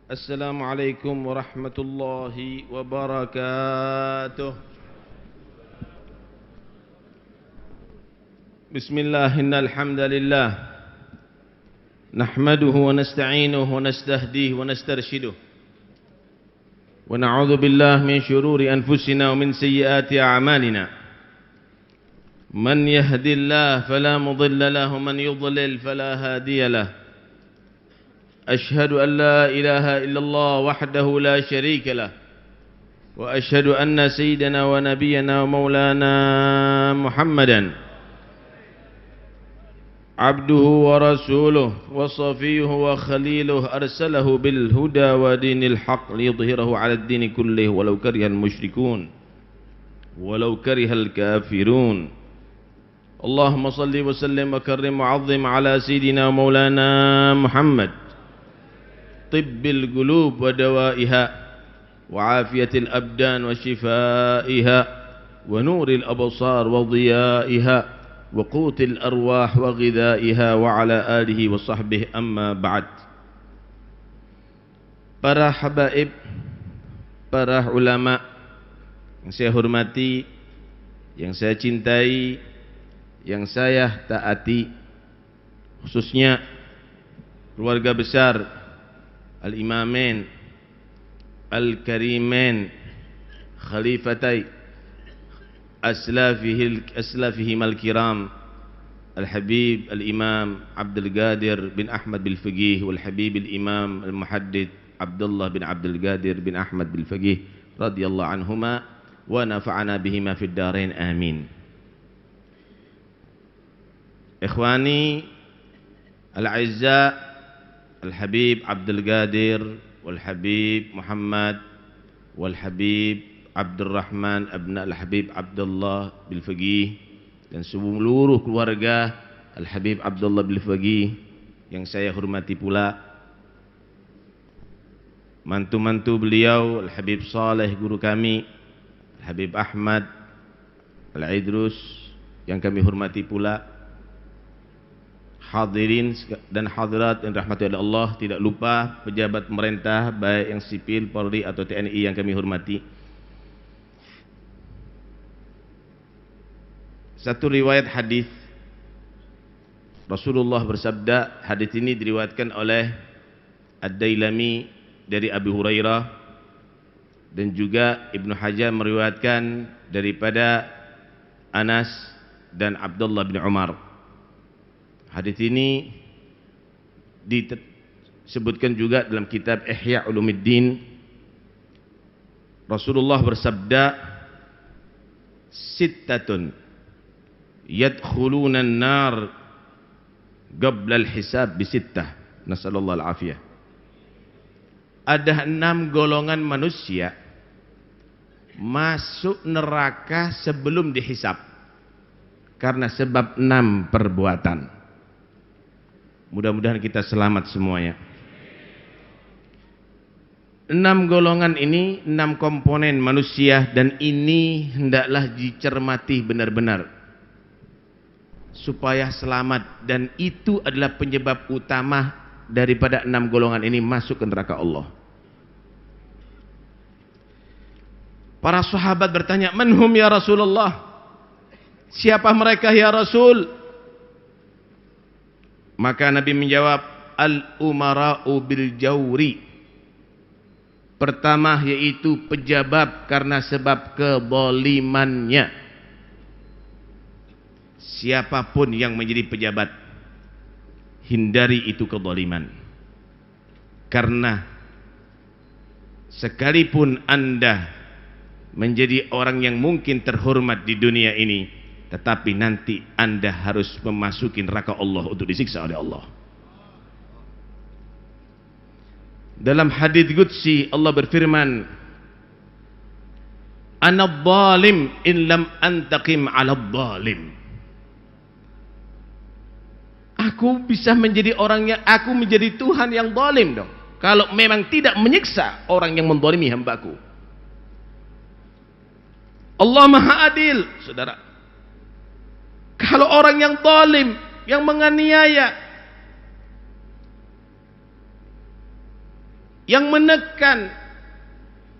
السلام عليكم ورحمة الله وبركاته. بسم الله إن الحمد لله نحمده ونستعينه ونستهديه ونسترشده ونعوذ بالله من شرور أنفسنا ومن سيئات أعمالنا. من يهدي الله فلا مضل له ومن يضلل فلا هادي له. أشهد أن لا إله إلا الله وحده لا شريك له وأشهد أن سيدنا ونبينا ومولانا محمدا عبده ورسوله وصفيه وخليله أرسله بالهدى ودين الحق ليظهره على الدين كله ولو كره المشركون ولو كره الكافرون. اللهم صل وسلم وكرم وعظم على سيدنا ومولانا محمد طب القلوب ودوائها وعافية الأبدان وشفائها ونور الأبصار وضيائها وقوت الأرواح وغذائها وعلى آله وصحبه. أما بعد. Para habaib, para ulama yang saya hormati, yang saya cintai, yang saya taati, khususnya keluarga besar Al-Imamain Al-Karimain Khalifatai Aslafihim Al-Kiram Al-Habib Al-Imam Abdul Qadir bin Ahmad Bil-Faqih Wal-Habib Al-Imam Al-Muhaddid Abdullah bin Abdul Qadir bin Ahmad Bil-Faqih radhiyallahu anhuma wa nafa'ana bihima fid darain amin. Ikhwani al-a'izza Al-Habib Abdul Qadir wal-Habib Muhammad wal-Habib Abdul Rahman abna Al-Habib Abdullah Bil-Faqih dan seluruh keluarga Al-Habib Abdullah Bil-Faqih yang saya hormati pula, mantu-mantu beliau Al-Habib Saleh guru kami, Al-Habib Ahmad Al-Idrus yang kami hormati pula, hadirin dan hadirat yang dirahmati oleh Allah, tidak lupa pejabat pemerintah baik yang sipil, Polri atau TNI yang kami hormati. Satu riwayat hadis Rasulullah bersabda, hadis ini diriwayatkan oleh Ad-Dailami dari Abu Hurairah dan juga Ibnu Hajar meriwayatkan daripada Anas dan Abdullah bin Umar. Hadis ini disebutkan juga dalam kitab Ihya Ulumuddin. Rasulullah bersabda, "Sittatun yadkhuluna an-nar qabla al-hisab bisittah." Nasallallahu al-afiyah. Ada 6 golongan manusia masuk neraka sebelum dihisab karena sebab 6 perbuatan. Mudah-mudahan kita selamat semuanya. 6 golongan ini 6 komponen manusia, dan ini hendaklah dicermati benar-benar supaya selamat, dan itu adalah penyebab utama daripada 6 golongan ini masuk ke neraka Allah. Para sahabat bertanya, "Manhum ya Rasulullah?" Siapa mereka ya Rasul? Maka Nabi menjawab, al-umara'u bil jawri. Pertama yaitu pejabat karena sebab kezalimannya. Siapapun yang menjadi pejabat, hindari itu kezaliman. Karena sekalipun Anda menjadi orang yang mungkin terhormat di dunia ini, tetapi nanti Anda harus memasuki neraka Allah untuk disiksa oleh Allah. Dalam hadits qudsi Allah berfirman, "Ana adh-dhalim in lam antaqim 'ala adh-dhalim." Aku bisa menjadi aku menjadi Tuhan yang zalim dong, kalau memang tidak menyiksa orang yang menzalimi hambaku. Allah Maha Adil, saudara. Kalau orang yang zalim, yang menganiaya, yang menekan,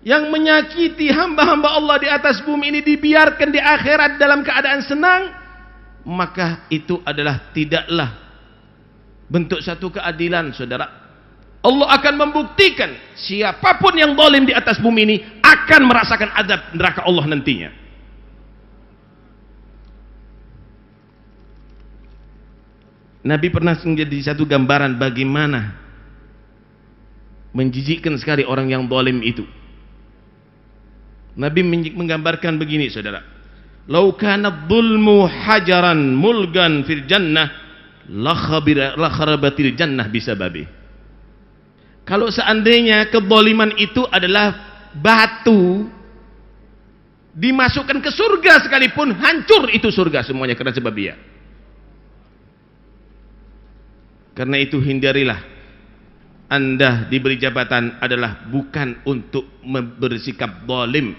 yang menyakiti hamba-hamba Allah di atas bumi ini dibiarkan di akhirat dalam keadaan senang, maka itu adalah tidaklah bentuk satu keadilan, saudara. Allah akan membuktikan siapapun yang zalim di atas bumi ini akan merasakan azab neraka Allah nantinya. Nabi pernah menjadi satu gambaran bagaimana menjijikkan sekali orang yang zalim itu. Nabi menggambarkan begini, saudara. Lau kana dzulmu hajaran mulgan fil jannah la kharabatil jannah bisababi. Kalau seandainya kezaliman itu adalah batu dimasukkan ke surga sekalipun, hancur itu surga semuanya karena sebab dia. Karena itu hindarilah Anda diberi jabatan adalah bukan untuk bersikap zalim.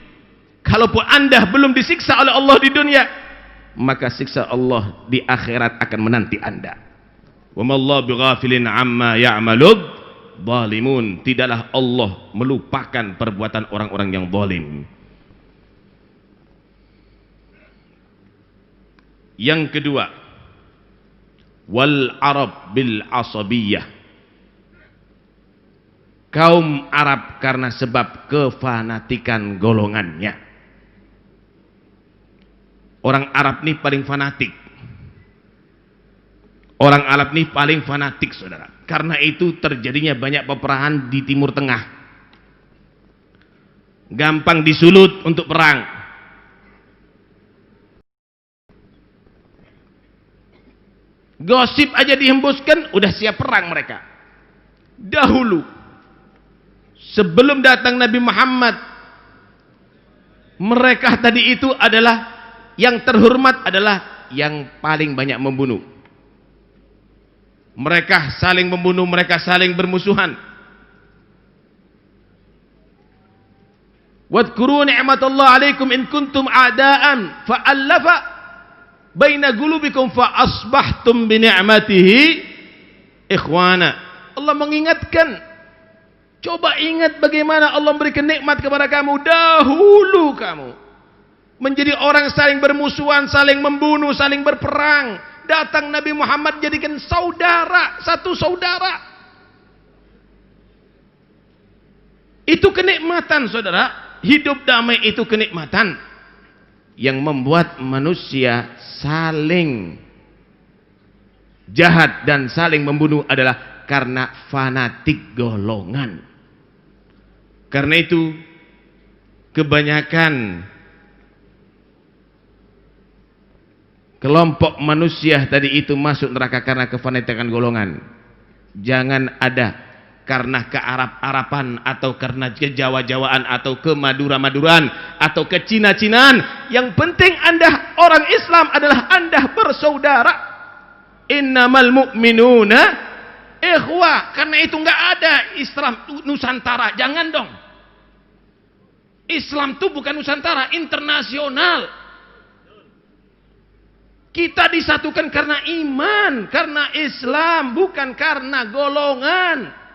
Kalaupun Anda belum disiksa oleh Allah di dunia, maka siksa Allah di akhirat akan menanti Anda. Wa mallahu bighafilin amma ya'malud zalimun. Tidaklah Allah melupakan perbuatan orang-orang yang zalim. Yang kedua, wal Arab bil asabiyah. Kaum Arab karena sebab kefanatikan golongannya. Orang Arab nih paling fanatik. Orang Arab nih paling fanatik, saudara. Karena itu terjadinya banyak peperangan di Timur Tengah. Gampang disulut untuk perang. Gosip aja dihembuskan, udah siap perang mereka. Dahulu, sebelum datang Nabi Muhammad, mereka tadi itu adalah yang terhormat, adalah yang paling banyak membunuh. Mereka saling membunuh, mereka saling bermusuhan. Wadhkuru ni'matallahi 'alaikum in kuntum a'daan fa'allafa baina qulubikum fa asbahtum bi ni'matihi ikhwana. Allah mengingatkan, coba ingat bagaimana Allah memberikan nikmat kepada kamu dahulu. Kamu menjadi orang saling bermusuhan, saling membunuh, saling berperang. Datang Nabi Muhammad jadikan saudara, satu saudara. Itu kenikmatan, saudara. Hidup damai itu kenikmatan yang membuat manusia saling jahat dan saling membunuh adalah karena fanatik golongan. Karena itu kebanyakan kelompok manusia tadi itu masuk neraka karena kefanatikan golongan. Jangan ada karena kearab-arapan atau karena kejawa-jawaan atau kemadura-maduraan atau kecina-cinaan. Yang penting Anda orang Islam adalah Anda bersaudara. Innamal mu'minuna ikhwah. Karena itu nggak ada Islam Nusantara, jangan dong. Islam itu bukan Nusantara, internasional. Kita disatukan karena iman, karena Islam, bukan karena golongan.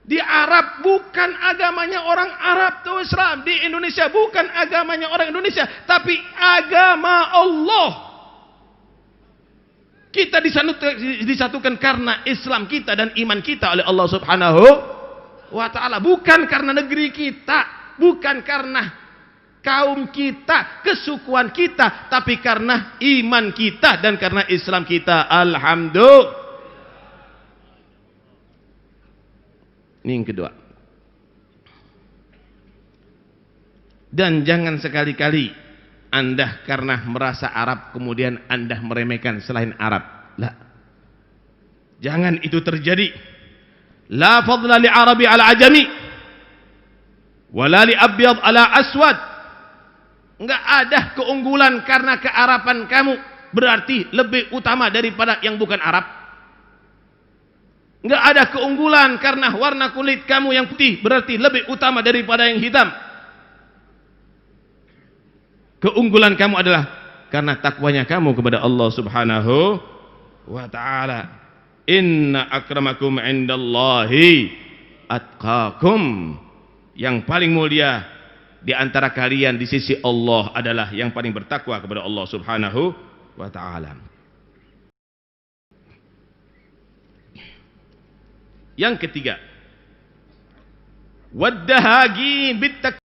Di Arab bukan agamanya orang Arab tuh Islam. Di Indonesia bukan agamanya orang Indonesia, tapi agama Allah. Kita disatukan karena Islam kita dan iman kita oleh Allah Subhanahu wa ta'ala. Bukan karena negeri kita, bukan karena kaum kita, kesukuan kita, tapi karena iman kita dan karena Islam kita. Alhamdulillah. Ini yang kedua. Dan jangan sekali-kali Anda karena merasa Arab kemudian Anda meremehkan selain Arab. La. Jangan itu terjadi. La fadla li Arabi ala ajami wala li abyad ala aswad. Enggak ada keunggulan karena kearapan kamu berarti lebih utama daripada yang bukan Arab. Enggak ada keunggulan karena warna kulit kamu yang putih berarti lebih utama daripada yang hitam. Keunggulan kamu adalah karena takwanya kamu kepada Allah Subhanahu wa ta'ala. Inna akramakum indallahi atqakum. Yang paling mulia di antara kalian di sisi Allah adalah yang paling bertakwa kepada Allah Subhanahu wa taala. Yang ketiga, waddahagin bitak,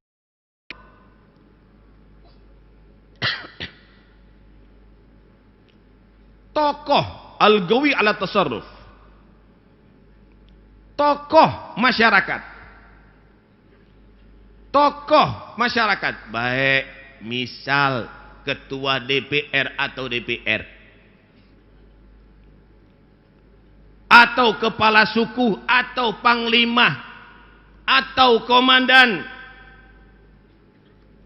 tokoh al-gawi ala tasarruf, tokoh masyarakat, baik misal ketua DPR atau DPR, atau kepala suku, atau panglima, atau komandan.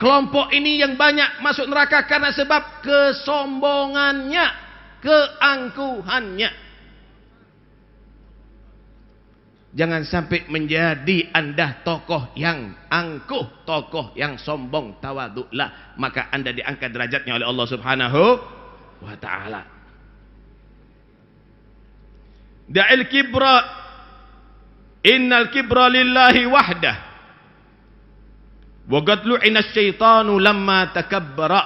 Kelompok ini yang banyak masuk neraka karena sebab kesombongannya, keangkuhannya. Jangan sampai menjadi Anda tokoh yang angkuh, tokoh yang sombong, tawaduklah, maka Anda diangkat derajatnya oleh Allah Subhanahu wa taala. Da'il kibra, innal kibra lillahi wahdah, wa qad lu'ina asyaitanu lamma takabbara.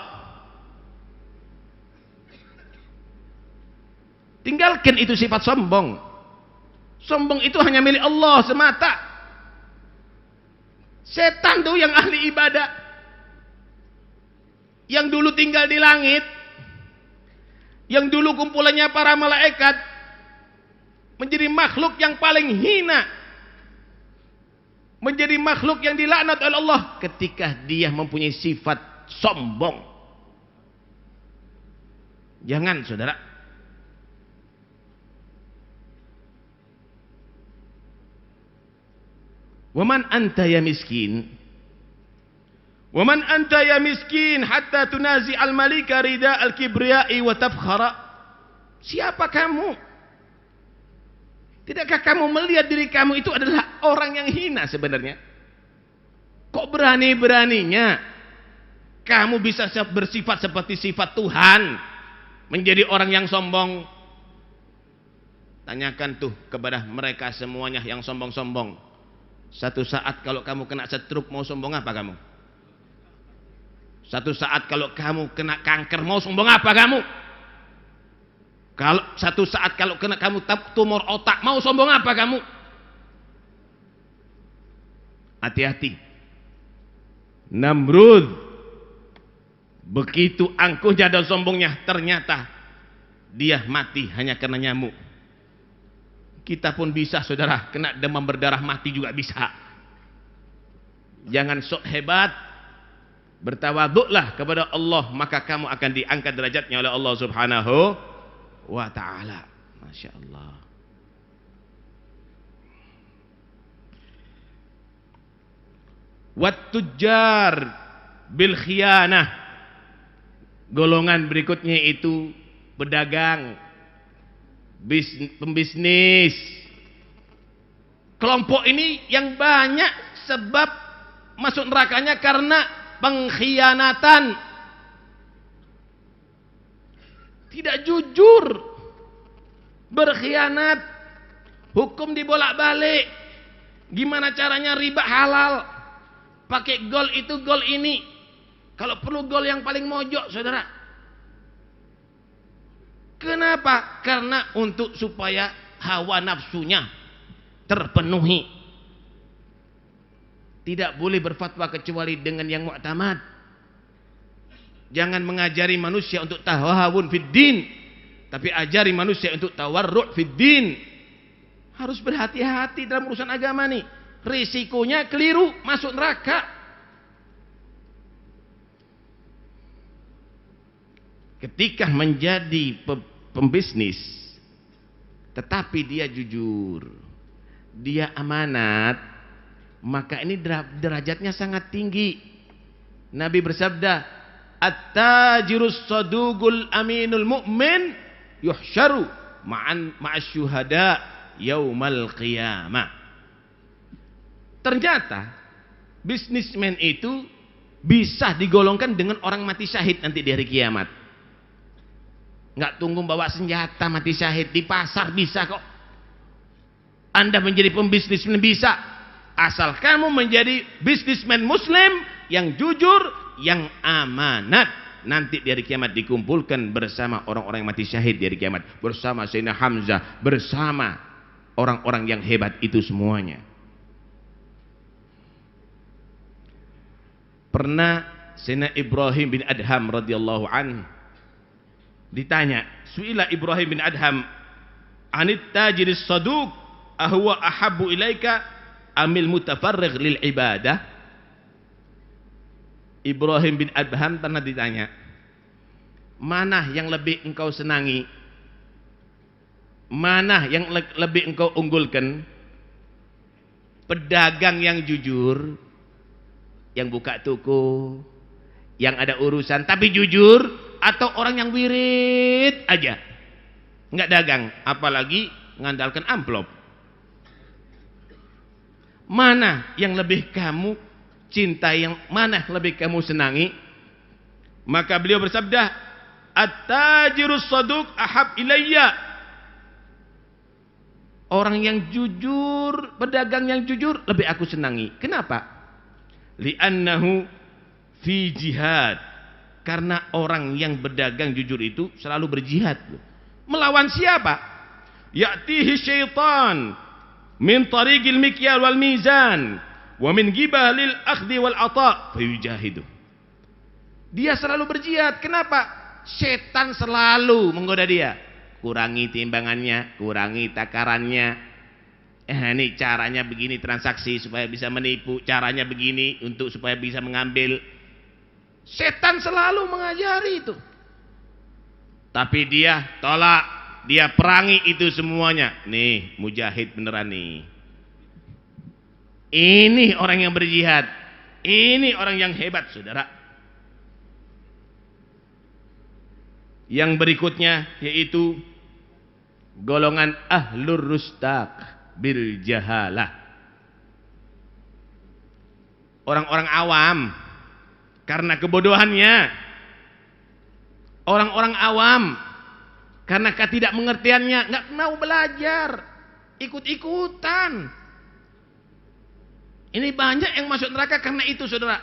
Tinggalkan itu sifat sombong. Sombong itu hanya milik Allah semata. Setan tuh yang ahli ibadah, yang dulu tinggal di langit, yang dulu kumpulannya para malaikat, menjadi makhluk yang paling hina, menjadi makhluk yang dilaknat oleh Allah ketika dia mempunyai sifat sombong. Jangan, saudara. Waman anta ya miskin, waman anta ya miskin hatta tunazi al-malika rida al-kibriyai wa tafkhara. Siapa kamu? Tidakkah kamu melihat diri kamu itu adalah orang yang hina sebenarnya? Kok berani-beraninya kamu bisa bersifat seperti sifat Tuhan, menjadi orang yang sombong? Tanyakan tuh kepada mereka semuanya yang sombong-sombong. Satu saat kalau kamu kena stroke, mau sombong apa kamu? Satu saat kalau kamu kena kanker, mau sombong apa kamu? Kalau satu saat kalau kena kamu tumor otak, mau sombong apa kamu? Hati-hati. Namrud begitu angkuhnya dan sombongnya, ternyata dia mati hanya karena nyamuk. Kita pun bisa, saudara, kena demam berdarah mati juga bisa. Jangan sok hebat, bertawaduklah kepada Allah, maka kamu akan diangkat derajatnya oleh Allah Subhanahu wa ta'ala. Masya Allah. Wat-tujjar bil khiyanah. Golongan berikutnya itu pedagang, pembisnis. Kelompok ini yang banyak sebab masuk nerakanya karena pengkhianatan, tidak jujur, berkhianat, hukum dibolak-balik. Gimana caranya riba halal, pakai gol itu gol ini, kalau perlu gol yang paling mojok, saudara. Kenapa? Karena untuk supaya hawa nafsunya terpenuhi. Tidak boleh berfatwa kecuali dengan yang mu'tamad. Jangan mengajari manusia untuk tahawun fid din, tapi ajari manusia untuk tawarru' fid din. Harus berhati-hati dalam urusan agama nih. Risikonya keliru, masuk neraka. Ketika menjadi pembisnis, tetapi dia jujur, dia amanat, maka ini derajatnya sangat tinggi. Nabi bersabda, at-tajirus sadugul aminul mu'min yuhsyaru ma'as syuhada yaumal qiyamah. Ternyata bisnismen itu bisa digolongkan dengan orang mati syahid nanti di hari kiamat. Nggak tunggu bawa senjata mati syahid, di pasar bisa kok. Anda menjadi pembisnis bisa, Asal kamu menjadi bisnismen muslim yang jujur, yang amanat. Nanti di hari kiamat dikumpulkan bersama orang-orang yang mati syahid di hari kiamat, bersama Sayyidina Hamzah, bersama orang-orang yang hebat itu semuanya. Pernah Sayyidina Ibrahim bin Adham radhiyallahu anhu ditanya, su'ila Ibrahim bin Adham anit tajiris saduq ahwa ahabbu ilaika amil mutafarrigh lil ibadah. Ibrahim bin Adham pernah ditanya, mana yang lebih engkau senangi, mana yang lebih engkau unggulkan, pedagang yang jujur, yang buka toko, yang ada urusan tapi jujur, atau orang yang wirid aja nggak dagang, apalagi ngandalkan amplop? Mana yang lebih kamu cintai, yang mana lebih kamu senangi? Maka beliau bersabda, at-tajirus saduq ahab ilayya. Orang yang jujur, pedagang yang jujur lebih aku senangi. Kenapa? Li'annahu fi jihad. Karena orang yang berdagang jujur itu selalu berjihad. Melawan siapa? Ya'tihi syaitan min tariqil mikyal wal mizan wa min gibalil akhdi wal ata fayujahidu. Dia selalu berjihad. Kenapa? Setan selalu menggoda dia. Kurangi timbangannya, kurangi takarannya. Ini caranya begini transaksi supaya bisa menipu, caranya begini untuk supaya bisa mengambil. Setan selalu mengajari itu. Tapi dia tolak, dia perangi itu semuanya. Nih, mujahid beneran nih. Ini orang yang berjihad. Ini orang yang hebat, saudara. Yang berikutnya yaitu golongan ahlur rustaq bil jahalah. Orang-orang awam karena kebodohannya. Orang-orang awam karena ketidakmengertiannya, nggak mau belajar, ikut-ikutan. Ini banyak yang masuk neraka karena itu, saudara.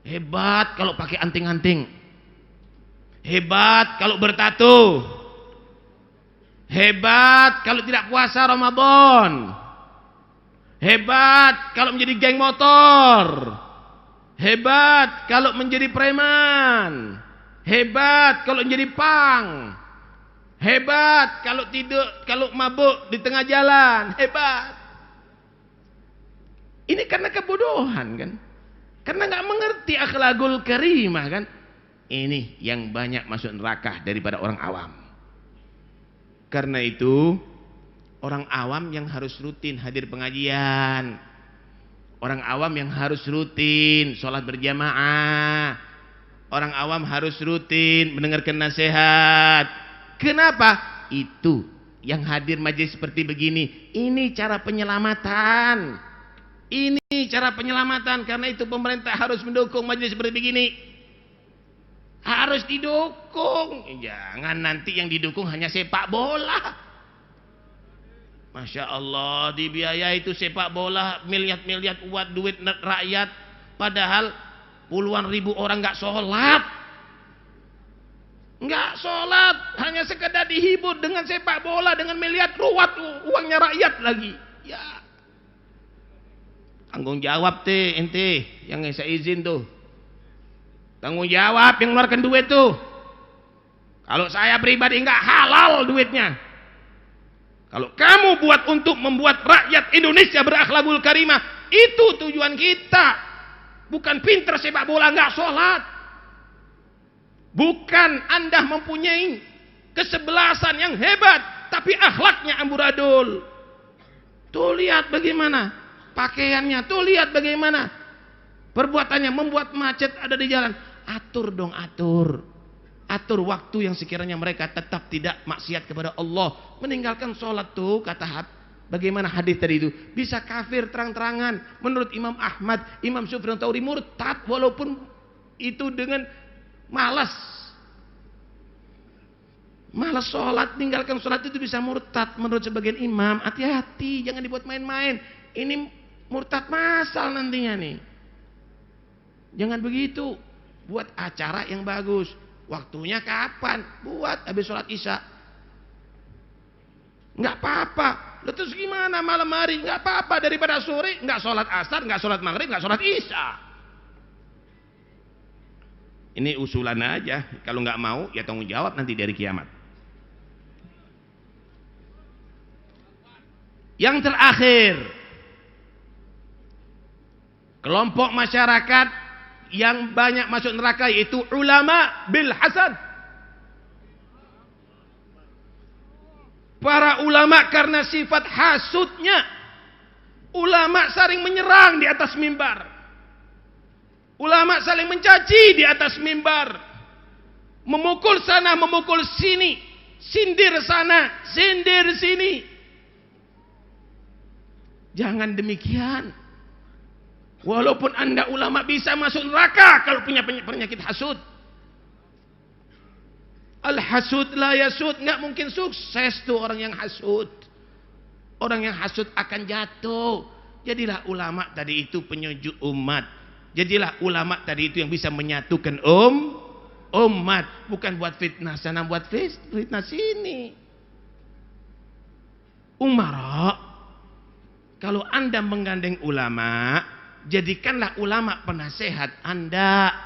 Hebat kalau pakai anting-anting. Hebat kalau bertato. Hebat kalau tidak puasa Ramadan. Hebat kalau menjadi geng motor. Hebat kalau menjadi preman. Hebat kalau menjadi pang. Hebat kalau kalau mabuk di tengah jalan. Hebat. Ini karena kebodohan kan? Karena nggak mengerti akhlakul karimah kan? Ini yang banyak masuk neraka daripada orang awam. Karena itu orang awam yang harus rutin hadir pengajian. Orang awam yang harus rutin sholat berjamaah. Orang awam harus rutin mendengarkan nasihat. Kenapa? Itu yang hadir majelis seperti begini. Ini cara penyelamatan. Ini cara penyelamatan. Karena itu pemerintah harus mendukung majelis seperti begini. Harus didukung. Jangan nanti yang didukung hanya sepak bola. Masya Allah, dibiayai itu sepak bola miliar-miliar uang duit rakyat. Padahal puluhan ribu orang nggak sholat. Nggak sholat, hanya sekedar dihibur dengan sepak bola, dengan miliar ruwat uangnya rakyat lagi. Ya, tanggung jawab teh ente yang saya izin tuh. Tanggung jawab yang mengeluarkan duit tuh. Kalau saya pribadi nggak halal duitnya. Kalau kamu buat untuk membuat rakyat Indonesia berakhlakul karimah, itu tujuan kita. Bukan pinter sepak bola nggak sholat. Bukan Anda mempunyai kesebelasan yang hebat, tapi akhlaknya amburadul. Tuh lihat bagaimana pakaiannya, tuh lihat bagaimana perbuatannya, membuat macet ada di jalan. Atur dong, atur waktu yang sekiranya mereka tetap tidak maksiat kepada Allah, meninggalkan sholat tuh kata bagaimana hadis tadi itu bisa kafir terang-terangan menurut Imam Ahmad, Imam Sufyan Tsauri murtad walaupun itu dengan malas sholat, tinggalkan sholat itu bisa murtad menurut sebagian imam. Hati-hati, jangan dibuat main-main. Ini Murtad masal nantinya nih. Jangan begitu. Buat acara yang bagus. Waktunya kapan? Buat habis sholat isya. Nggak apa-apa. Lalu terus gimana malam hari? Nggak apa-apa, daripada sore nggak sholat asar, nggak sholat maghrib, nggak sholat isya. Ini usulan aja. Kalau nggak mau ya tanggung jawab nanti dari kiamat. Yang terakhir, kelompok masyarakat yang banyak masuk neraka yaitu ulama bil hasad. Para ulama karena sifat hasudnya, ulama saling menyerang di atas mimbar. Ulama saling mencaci di atas mimbar. Memukul sana, memukul sini, sindir sana, sindir sini. Jangan demikian. Walaupun Anda ulama bisa masuk neraka kalau punya penyakit hasud. Al-hasud la yasud, nggak mungkin sukses tuh orang yang hasud. Orang yang hasud akan jatuh. Jadilah ulama tadi itu penyujuk umat. Jadilah ulama tadi itu yang bisa menyatukan umat, bukan buat fitnah sana, buat fitnah sini. Umara, kalau Anda menggandeng ulama, jadikanlah ulama penasehat Anda.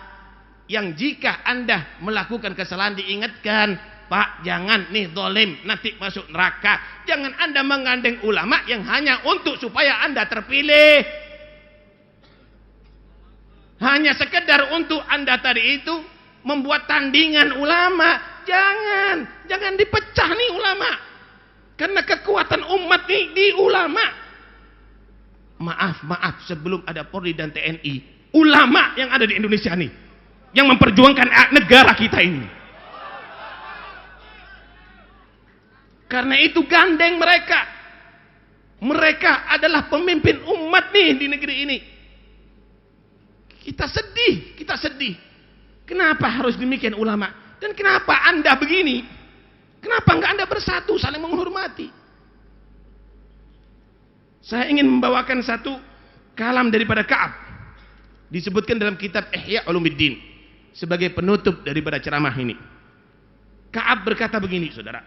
Yang jika Anda melakukan kesalahan diingatkan, Pak, jangan nih zalim, nanti masuk neraka. Jangan Anda menggandeng ulama yang hanya untuk supaya Anda terpilih. Hanya sekedar untuk Anda tadi itu membuat tandingan ulama. Jangan dipecah nih ulama. Karena kekuatan umat nih di ulama. Maaf, sebelum ada Polri dan TNI, ulama yang ada di Indonesia nih, yang memperjuangkan negara kita ini. Karena itu gandeng mereka. Mereka adalah pemimpin umat nih di negeri ini. Kita sedih. Kenapa harus demikian ulama? Dan kenapa Anda begini? Kenapa enggak Anda bersatu, saling menghormati? Saya ingin membawakan satu kalam daripada Ka'ab. Disebutkan dalam kitab Ihya Ulumuddin sebagai penutup daripada ceramah ini. Ka'ab berkata begini, saudara.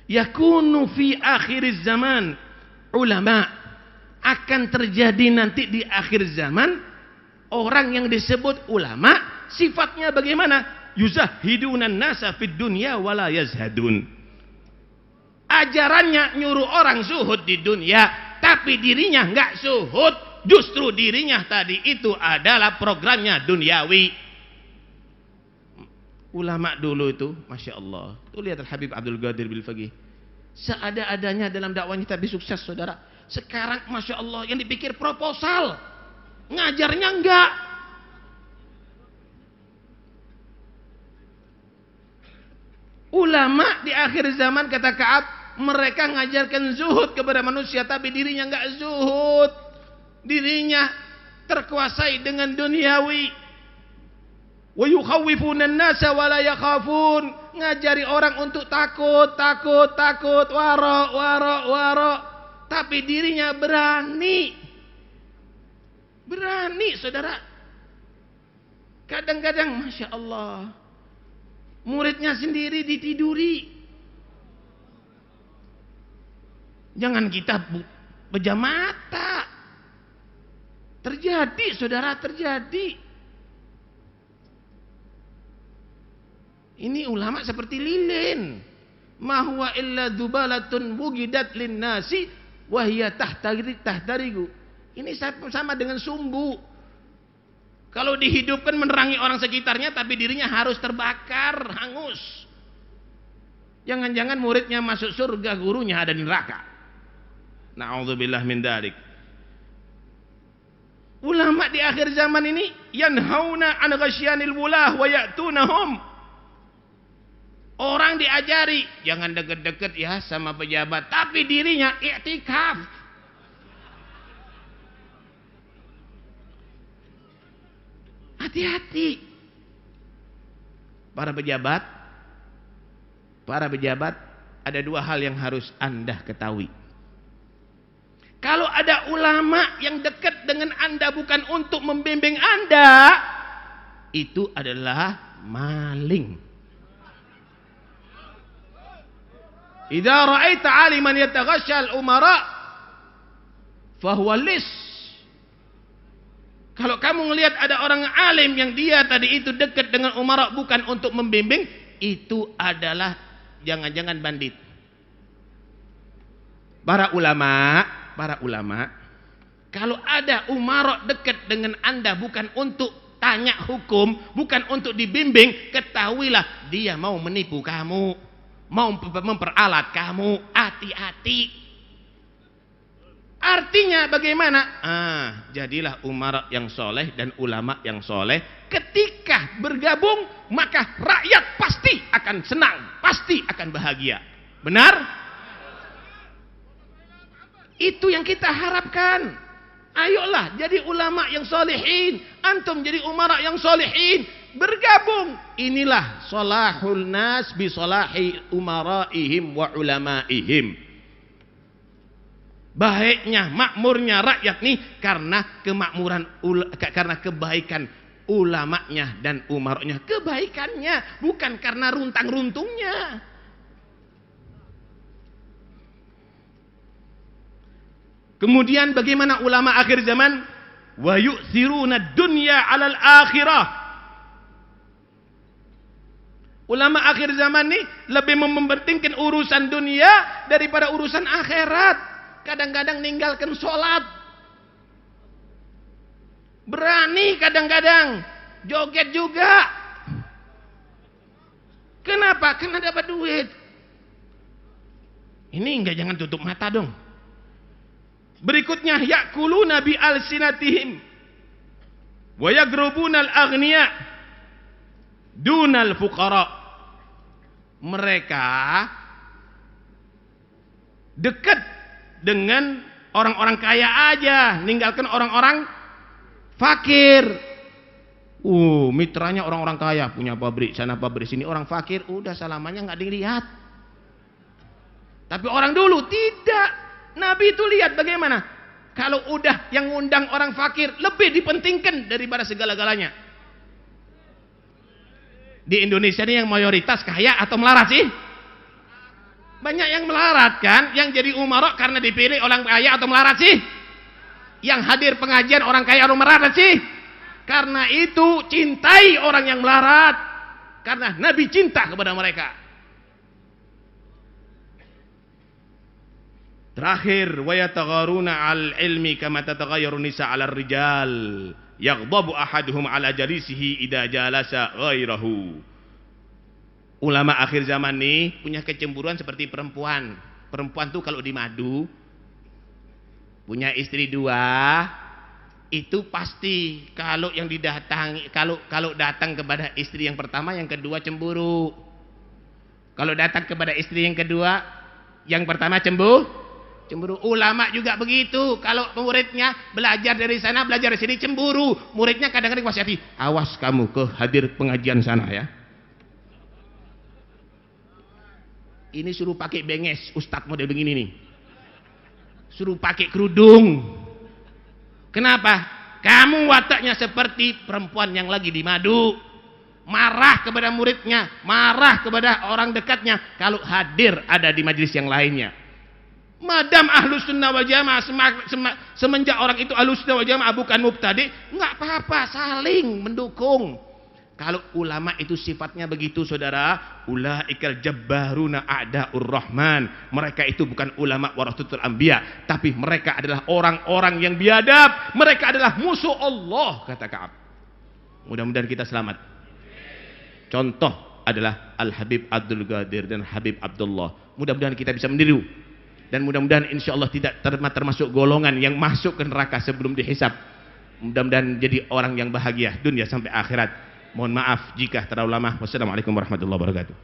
Yakunu fi akhir zaman ulama, akan terjadi nanti di akhir zaman orang yang disebut ulama, sifatnya bagaimana? Yuzahidunan nasa fid dunya wala yazhadun. Ajarannya nyuruh orang zuhud di dunia, tapi dirinya enggak zuhud. Justru dirinya tadi itu adalah programnya duniawi. Ulama dulu itu, Masya Allah. Tuh lihat Al-Habib Abdul Qadir Bilfaqih. Seada-adanya dalam dakwahnya tapi sukses, saudara. Sekarang Masya Allah yang dipikir proposal. Ngajarnya enggak. Ulama di akhir zaman, kata Ka'ab, mereka ngajarkan zuhud kepada manusia, tapi dirinya enggak zuhud. Dirinya terkuasai dengan duniawi. Wa yukhawwifuna an-nasa wa la yakhafun. Ngajari orang untuk takut, wara. Tapi dirinya berani. Berani, saudara. Kadang-kadang Masya Allah, muridnya sendiri ditiduri. Jangan kita pejam mata. Terjadi, saudara, terjadi. Ini ulama seperti lilin. Ma huwa illa dubalatun wugidat linnasi wa hiya tahtarigu. Ini sama dengan sumbu. Kalau dihidupkan menerangi orang sekitarnya, tapi dirinya harus terbakar, hangus. Jangan-jangan muridnya masuk surga, gurunya ada di neraka. Na'udzubillah min dzalik. Ulama di akhir zaman ini yanhauna an ghasyanil wulah wa ya'tunahum. Orang diajari jangan deket-deket ya sama pejabat, tapi dirinya i'tikaf. Hati-hati. Para pejabat, ada dua hal yang harus Anda ketahui. Kalau ada ulama yang dekat dengan Anda bukan untuk membimbing Anda, itu adalah maling. Idza ra'aita 'aliman yataghashsha al-umara fahuwa lis. Kalau kamu melihat ada orang alim yang dia tadi itu dekat dengan umara bukan untuk membimbing, itu adalah jangan-jangan bandit. Para ulama, kalau ada umara dekat dengan Anda bukan untuk tanya hukum, bukan untuk dibimbing, ketahuilah dia mau menipu kamu, mau memperalat kamu. Hati-hati. Artinya bagaimana? Jadilah umara yang soleh dan ulama yang soleh. Ketika bergabung, maka rakyat pasti akan senang, pasti akan bahagia. Benar? Itu yang kita harapkan. Ayolah jadi ulama yang solehin, antum jadi umara yang solehin, bergabung. Inilah solahul nas bi solahi umaraihim wa ulamaihim. Baiknya, makmurnya rakyat nih karena kemakmuran, karena kebaikan ulamanya dan umaranya. Kebaikannya bukan karena runtang-runtungnya. Kemudian bagaimana ulama akhir zaman? Wa yu'thiruna dunya 'alal akhirah. Ulama akhir zaman nih lebih mementingkan urusan dunia daripada urusan akhirat. Kadang-kadang ninggalkan sholat. Berani kadang-kadang joget juga. Kenapa? Karena dapat duit. Ini enggak, jangan tutup mata dong. Berikutnya, yakuluna bi alsinatihim wa yagrubuna al-aghniya dunal fuqara. Mereka dekat dengan orang-orang kaya aja, ninggalkan orang-orang fakir. Mitranya orang-orang kaya, punya pabrik sana pabrik sini, orang fakir udah salamannya nggak dilihat. Tapi orang dulu tidak. Nabi itu lihat bagaimana? Kalau udah yang ngundang orang fakir lebih dipentingkan daripada segala-galanya. Di Indonesia ini yang mayoritas kaya atau melarat sih? Banyak yang melarat kan? Yang jadi umara karena dipilih orang kaya atau melarat sih? Yang hadir pengajian orang kaya atau melarat sih? Karena itu cintai orang yang melarat. Karena Nabi cinta kepada mereka. Terakhir, wa yatagharuna 'al ilmi kama tataghayaru nisa 'ala rijal. Yaghdabu ahaduhum 'ala jalisihi idza jalasa ghairahu. Ulama akhir zaman nih punya kecemburuan seperti perempuan. Perempuan tuh kalau di madu punya istri dua, itu pasti kalau yang didatangi, kalau datang kepada istri yang pertama, yang kedua cemburu. Kalau datang kepada istri yang kedua, yang pertama cemburu. Ulama juga begitu. Kalau muridnya belajar dari sana, belajar dari sini, cemburu. Muridnya kadang-kadang wasihati, awas kamu ke hadir pengajian sana ya. Ini suruh pakai benges, ustadz model begini nih. Suruh pakai kerudung. Kenapa? Kamu wataknya seperti perempuan yang lagi di madu. Marah kepada muridnya, marah kepada orang dekatnya kalau hadir ada di majelis yang lainnya. Madam ahlus sunnah wal jamaah, semenjak orang itu ahlus sunnah wal jamaah bukan mubtadi, nggak apa-apa, saling mendukung. Kalau ulama itu sifatnya begitu, saudara, ulaikal jabbaruna a'daur rahman. Mereka itu bukan ulama warasatul anbiya, tapi mereka adalah orang-orang yang biadab. Mereka adalah musuh Allah, kata Ka'ab. Mudah-mudahan kita selamat. Contoh adalah Al-Habib Abdul Qadir dan Habib Abdullah. Mudah-mudahan kita bisa meniru. Dan mudah-mudahan insya Allah tidak termasuk golongan yang masuk ke neraka sebelum dihisab. Mudah-mudahan jadi orang yang bahagia dunia sampai akhirat. Mohon maaf jika terlalu lama. Wassalamualaikum warahmatullahi wabarakatuh.